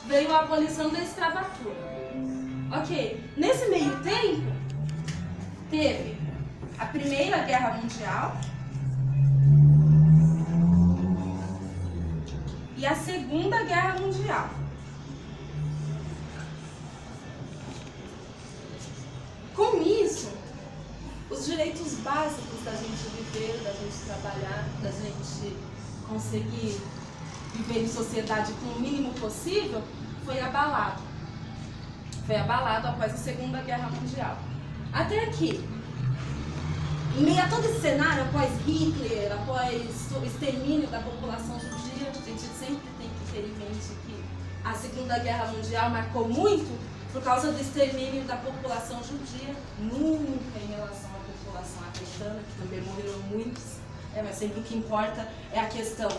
veio a abolição da escravatura. Ok, nesse meio tempo, teve a Primeira Guerra Mundial e a Segunda Guerra Mundial. Com isso, os direitos básicos da gente viver, da gente trabalhar, da gente conseguir viver em sociedade com o mínimo possível, foi abalado. Foi abalado após a Segunda Guerra Mundial. Até aqui, em meio a todo esse cenário, após Hitler, após o extermínio da população judia, a gente sempre tem que ter em mente que a Segunda Guerra Mundial marcou muito por causa do extermínio da população judia, nunca em relação à população africana, que também morreram muitos, mas sempre o que importa é a questão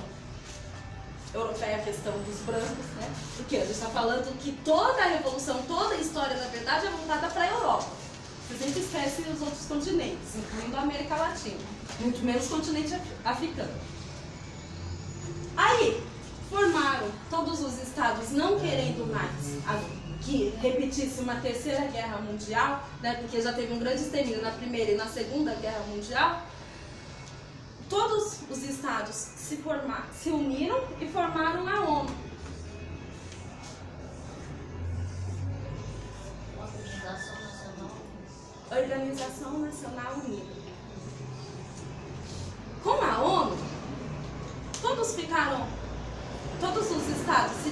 europeia, a questão dos brancos, né? Porque a gente está falando que toda a revolução, toda a história, na verdade, é voltada para a Europa. Você sempre esquece os outros continentes, incluindo a América Latina, muito menos o continente africano. Aí, formaram todos os estados não querendo mais que repetisse uma terceira guerra mundial, né, porque já teve um grande extermínio na Primeira e na Segunda Guerra Mundial. Todos os estados se uniram e formaram a ONU. Organização Nacional Unida. Com a ONU, todos os estados se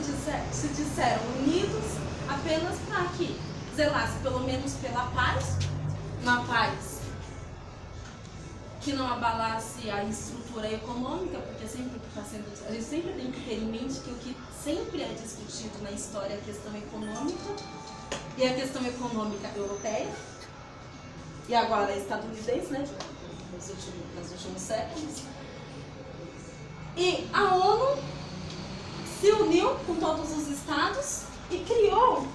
disseram unidos apenas para que zelasse pelo menos pela paz, uma paz que não abalasse a estrutura econômica, porque a gente sempre tem que ter em mente que o que sempre é discutido na história é a questão econômica, e a questão econômica europeia, e agora estadunidense, né, nos últimos séculos. E a ONU se uniu com todos os estados e criou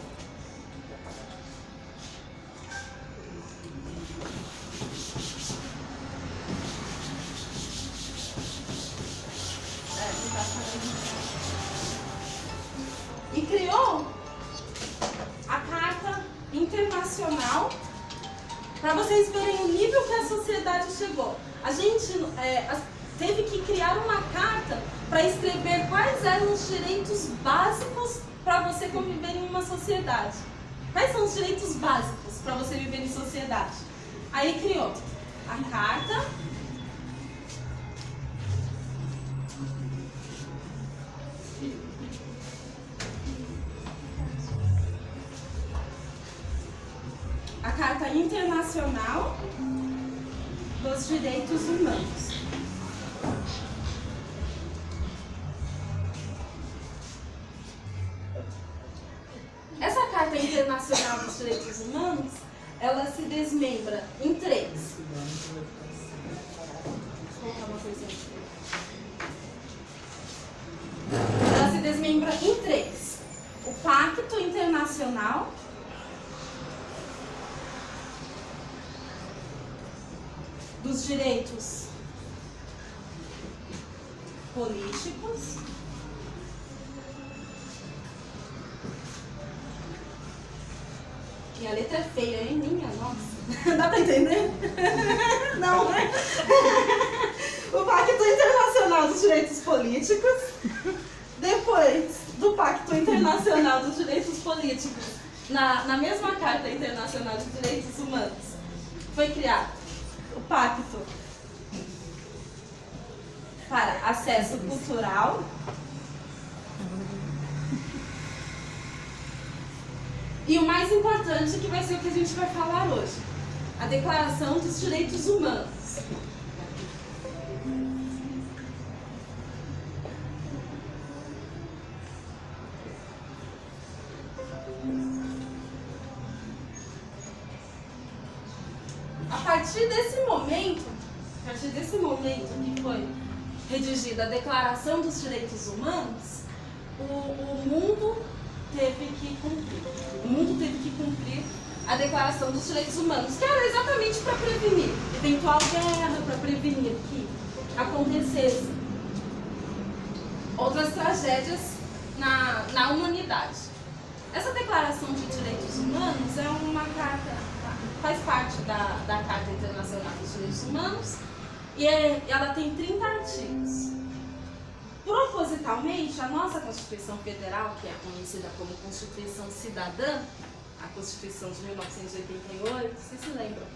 a Carta Internacional, para vocês verem o nível que a sociedade chegou. A gente teve que criar uma carta para escrever quais eram os direitos básicos para você conviver em uma sociedade. Quais são os direitos básicos para você viver em sociedade? Aí criou a Carta Internacional dos Direitos Humanos. Essa Carta Internacional dos Direitos Humanos, ela se desmembra em três. Vou colocar uma coisinha aqui. Ela se desmembra em três. O Pacto Internacional dos Direitos Políticos e a letra é feia, hein? Minha nossa. Dá pra entender? Não, né? O Pacto Internacional dos Direitos Políticos. Depois do Pacto Internacional dos Direitos Políticos, na mesma Carta Internacional de Direitos Humanos, foi criado o Pacto para Acesso Cultural e o mais importante, que vai ser o que a gente vai falar hoje, a Declaração dos Direitos Humanos. A partir desse momento que foi redigida a Declaração dos Direitos Humanos, o mundo teve que cumprir a Declaração dos Direitos Humanos, que era exatamente para prevenir eventual guerra, para prevenir que acontecesse outras tragédias na humanidade. Essa Declaração de Direitos Humanos é uma carta, faz parte da Carta Internacional dos Direitos Humanos e ela tem 30 artigos. Propositalmente, a nossa Constituição Federal, que é conhecida como Constituição Cidadã, a Constituição de 1988, vocês se lembram?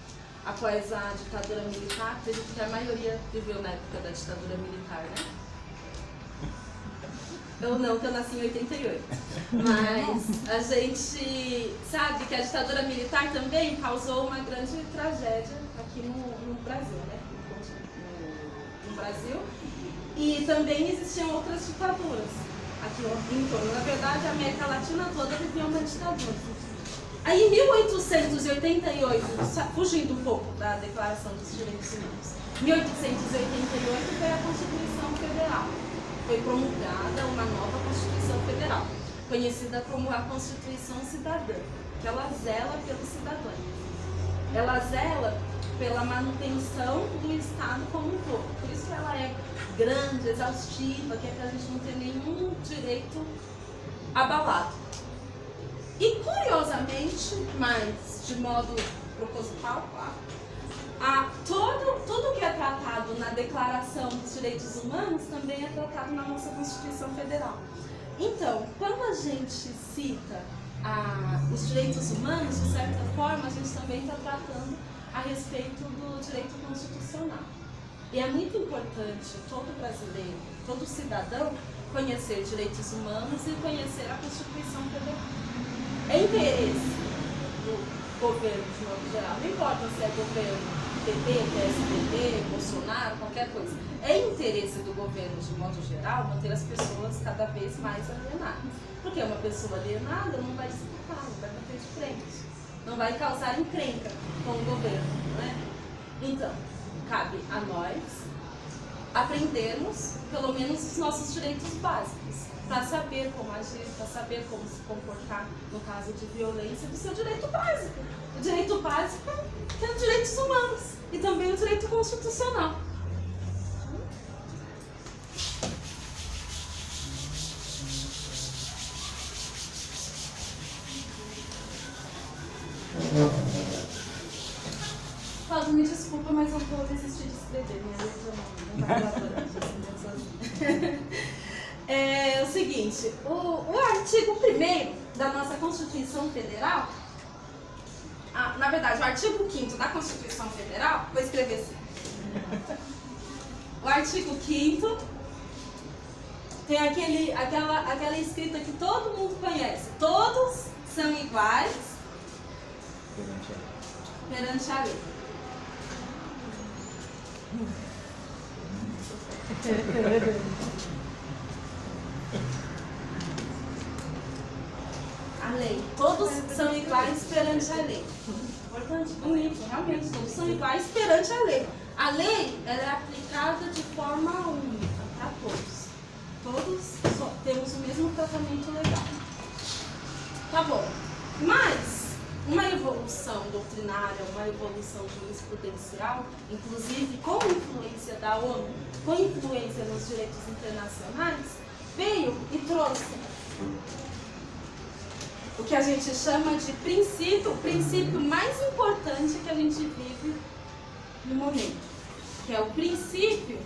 Após a ditadura militar, acredito que a maioria viveu na época da ditadura militar, né? Eu não, que eu nasci em 88. Mas a gente sabe que a ditadura militar também causou uma grande tragédia aqui no Brasil, né? No Brasil. E também existiam outras ditaduras aqui em torno. Na verdade, a América Latina toda vivia uma ditadura. Aí, em 1888, fugindo um pouco da Declaração dos Direitos Humanos, em 1888 foi a Constituição Federal. Foi promulgada uma nova Constituição Federal, conhecida como a Constituição Cidadã, que ela zela pelos cidadãos. Ela zela pela manutenção do Estado como um todo. Por isso ela é grande, exaustiva, que é para a gente não ter nenhum direito abalado. E curiosamente, mas de modo proposital, claro, tudo que é tratado na Declaração dos Direitos Humanos também é tratado na nossa Constituição Federal. Então, quando a gente cita os direitos humanos, de certa forma, a gente também está tratando a respeito do direito constitucional. E é muito importante todo brasileiro, todo cidadão, conhecer direitos humanos e conhecer a Constituição Federal. É interesse do governo, de modo geral, não importa se é governo PT, PSDB, Bolsonaro, qualquer coisa. É interesse do governo, de modo geral, manter as pessoas cada vez mais alienadas. Porque uma pessoa alienada não vai disputar, não vai bater de frente, não vai causar encrenca com o governo, não é? Então, cabe a nós aprendermos, pelo menos, os nossos direitos básicos, para saber como agir, para saber como se comportar no caso de violência do seu direito básico. O direito básico que é os direitos humanos e também o direito constitucional. Cláudio, me desculpa, mas eu vou desistir de escrever. Minha letra não vai elaborando. É o seguinte, o artigo 1º da nossa Constituição Federal, na verdade, o artigo 5º da Constituição Federal, vou escrever assim. O artigo 5º tem aquela escrita que todo mundo conhece. Todos são iguais perante a lei. A lei. Todos são iguais perante a lei. Importante, bonito, realmente. Todos são iguais perante a lei. A lei, ela é aplicada de forma única para todos. Todos temos o mesmo tratamento legal. Tá bom. Mas uma evolução doutrinária, uma evolução jurisprudencial, inclusive com influência da ONU, com influência nos direitos internacionais, veio e trouxe o que a gente chama de princípio, o princípio mais importante que a gente vive no momento, que é o princípio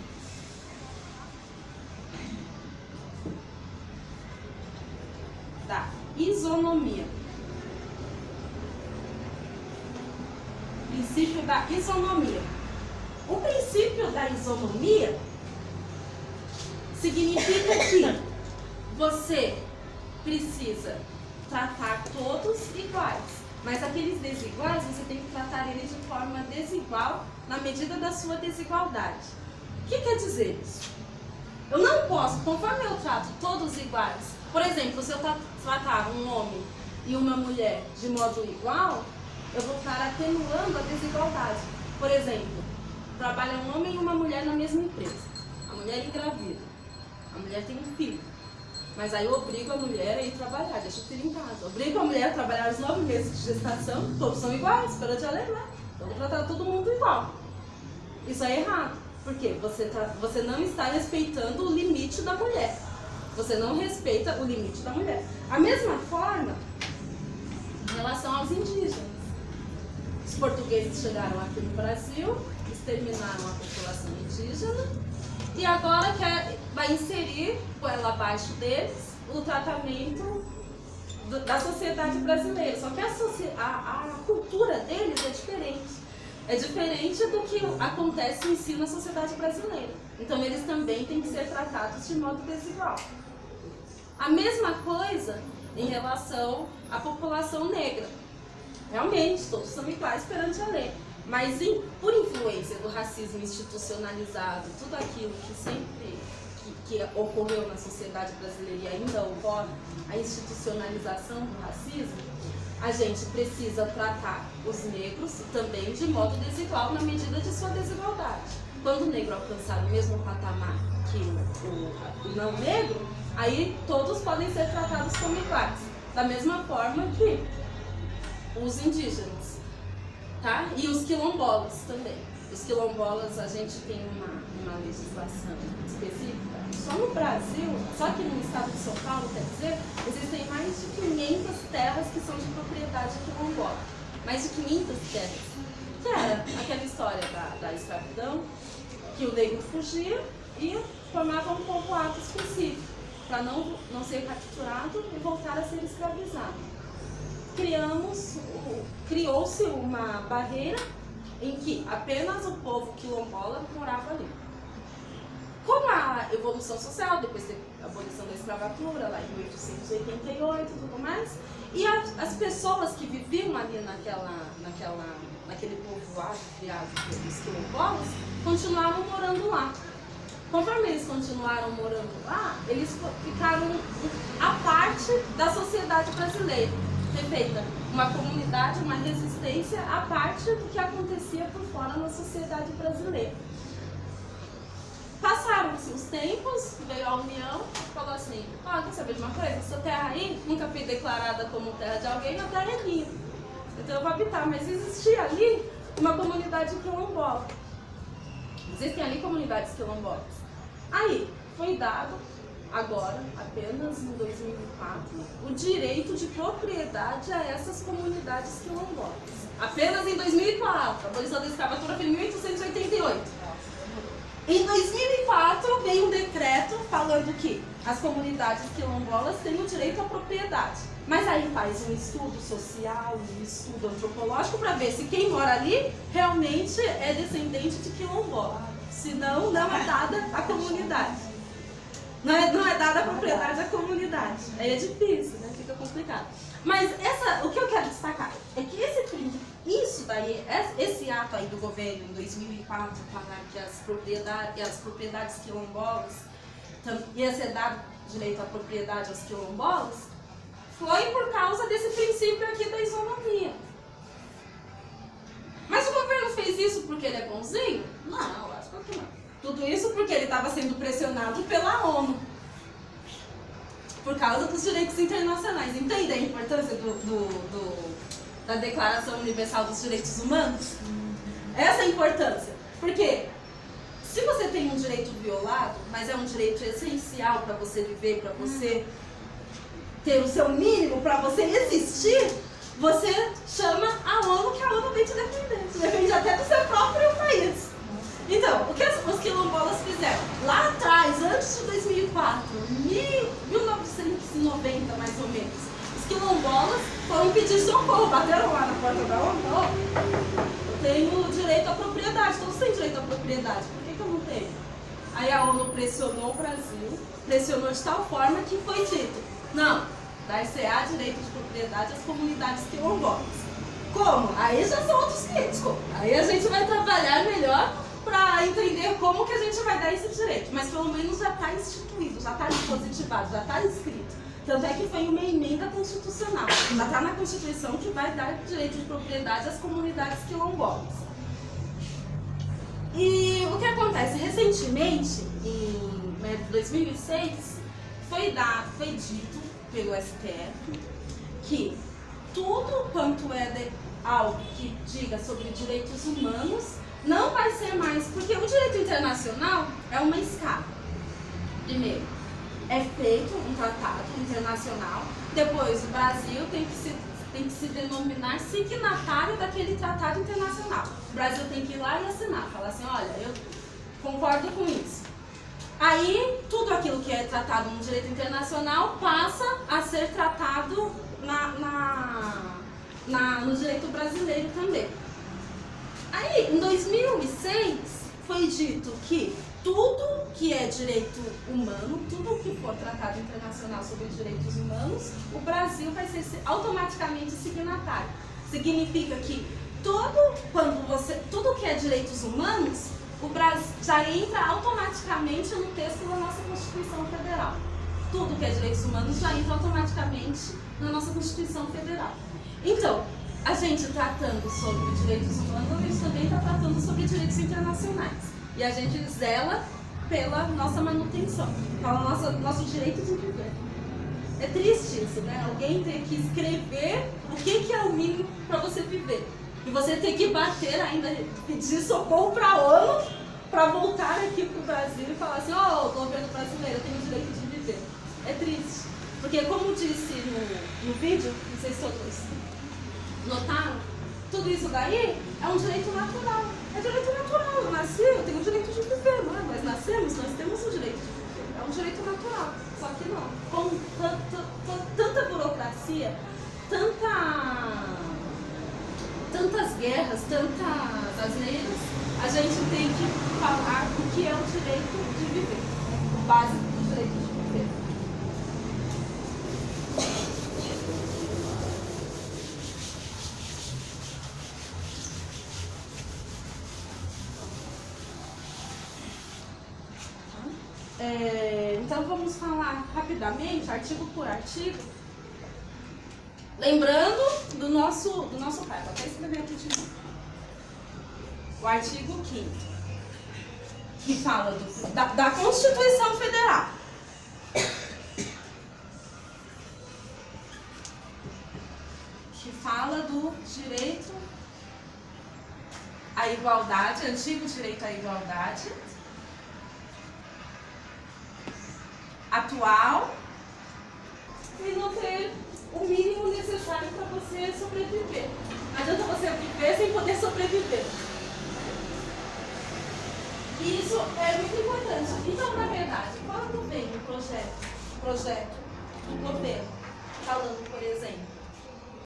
da isonomia. Princípio da isonomia. O princípio da isonomia significa que você precisa tratar todos iguais, mas aqueles desiguais você tem que tratar eles de forma desigual na medida da sua desigualdade. O que quer dizer isso? Eu não posso, conforme eu trato todos iguais, por exemplo, se eu tratar um homem e uma mulher de modo igual, eu vou estar atenuando a desigualdade. Por exemplo, trabalha um homem e uma mulher na mesma empresa. A mulher engravida, a mulher tem um filho. Mas aí eu obrigo a mulher a ir trabalhar, deixa o filho em casa. Obrigo a mulher a trabalhar os 9 meses de gestação, todos são iguais, perante a lei, né? Então eu vou tratar todo mundo igual. Isso é errado. Por quê? Você não está respeitando o limite da mulher. Você não respeita o limite da mulher. A mesma forma, relação aos indígenas. Os portugueses chegaram aqui no Brasil, exterminaram a população indígena e agora vai inserir, ela abaixo deles, o tratamento da sociedade brasileira. Só que a cultura deles é diferente. É diferente do que acontece em si na sociedade brasileira. Então eles também têm que ser tratados de modo desigual. A mesma coisa em relação à população negra. Realmente, todos são iguais perante a lei. Mas por influência do racismo institucionalizado, tudo aquilo que sempre que ocorreu na sociedade brasileira e ainda ocorre, a institucionalização do racismo, a gente precisa tratar os negros também de modo desigual na medida de sua desigualdade. Quando o negro alcançar o mesmo patamar que o não negro, aí todos podem ser tratados como iguais. Da mesma forma que os indígenas, tá? E os quilombolas também. Os quilombolas, a gente tem uma legislação específica. Só no Brasil, só que no estado de São Paulo, quer dizer, existem mais de 500 terras que são de propriedade quilombola. Mais de 500 terras. Que era aquela história da escravidão, que o negro fugia e formava um povoado específico, para não ser capturado e voltar a ser escravizado. Criou-se uma barreira em que apenas o povo quilombola morava ali. Com a evolução social, depois teve a abolição da escravatura, lá em 1888 e tudo mais, e as pessoas que viviam ali naquele povoado criado pelos quilombolas, continuavam morando lá. Conforme eles continuaram morando lá, eles ficaram à parte da sociedade brasileira. Foi feita uma comunidade, uma resistência à parte do que acontecia por fora na sociedade brasileira. Passaram-se os tempos, veio a União e falou assim: quer saber de uma coisa? Essa terra aí nunca foi declarada como terra de alguém, a terra é minha. Então eu vou habitar, mas existia ali uma comunidade quilombola. Existem ali comunidades quilombolas. Aí, foi dado, agora, apenas em 2004, o direito de propriedade a essas comunidades quilombolas. Apenas em 2004, a abolição da escravatura foi em 1888. Em 2004 veio um decreto falando que as comunidades quilombolas têm o direito à propriedade. Mas aí faz um estudo social, um estudo antropológico para ver se quem mora ali realmente é descendente de quilombola. Senão não é dada a comunidade. Não é dada a propriedade à comunidade. Aí é difícil, né? Fica complicado. Mas o que eu quero destacar é que esse ato aí do governo em 2004, falar que as propriedades quilombolas ia ser dado direito à propriedade aos quilombolas, foi por causa desse princípio aqui da isonomia. Mas o governo fez isso porque ele é bonzinho? Não, acho que não. Tudo isso porque ele estava sendo pressionado pela ONU. Por causa dos direitos internacionais. Entende a importância da Declaração Universal dos Direitos Humanos? Essa é a importância. Porque se você tem um direito violado, mas é um direito essencial para você viver, para você ter o seu mínimo, para você existir, você chama a ONU, que a ONU vem te defender. Te defende até do seu próprio país. Então, o que os quilombolas fizeram? Lá atrás, antes de 2004, 1990 mais ou menos, os quilombolas foram pedir socorro, bateram lá na porta da ONU. Eu tenho direito à propriedade, todos têm direito à propriedade, por que eu não tenho? Aí a ONU pressionou o Brasil, pressionou de tal forma que foi dito: não, dar-se-á direito de propriedade às comunidades quilombolas. Como? Aí já são outros 500. Aí a gente vai trabalhar melhor para entender como que a gente vai dar esse direito. Mas pelo menos já está instituído, já está dispositivado, já está escrito. Tanto é que foi uma emenda constitucional. Já está na Constituição que vai dar direito de propriedade às comunidades quilombolas. E o que acontece? Recentemente, em 2006, foi dito pelo STF que tudo quanto é algo que diga sobre direitos humanos não vai ser mais, porque o direito internacional é uma escala. Primeiro, é feito um tratado internacional, depois o Brasil tem que tem que se denominar signatário daquele tratado internacional. O Brasil tem que ir lá e assinar, falar assim, olha, eu concordo com isso. Aí, tudo aquilo que é tratado no direito internacional passa a ser tratado no direito brasileiro também. Aí, em 2006, foi dito que tudo que é direito humano, tudo que for tratado internacional sobre direitos humanos, o Brasil vai ser automaticamente signatário. Significa que tudo que é direitos humanos, o Brasil já entra automaticamente no texto da nossa Constituição Federal. Tudo que é direitos humanos já entra automaticamente na nossa Constituição Federal. Então, a gente tratando sobre direitos humanos, a gente também está tratando sobre direitos internacionais. E a gente zela pela nossa manutenção, pelo nosso direito de viver. É triste isso, né? Alguém ter que escrever o que é o mínimo para você viver. E você ter que bater ainda, pedir socorro para a ONU para voltar aqui para o Brasil e falar assim, governo brasileiro, eu tenho o direito de viver. É triste. Porque como disse no vídeo, não sei se todos notaram, tudo isso daí é um direito natural. É direito natural. Eu nasci, eu tenho o direito de viver, não é? Nós nascemos, nós temos o direito de viver. É um direito natural. Só que não. Com tanta burocracia, tantas guerras, tantas asneiras, a gente tem que falar o que é o direito de viver. O básico do direito de viver. Então vamos falar rapidamente, artigo por artigo, lembrando do nosso pai, vou até escrever aqui de novo. O artigo 5º, que fala da Constituição Federal. Que fala do direito à igualdade, antigo direito à igualdade, atual, e não ter o mínimo necessário para você sobreviver. Não adianta você viver sem poder sobreviver. E isso é muito importante. Então, na verdade, quando vem um projeto do governo, falando, por exemplo,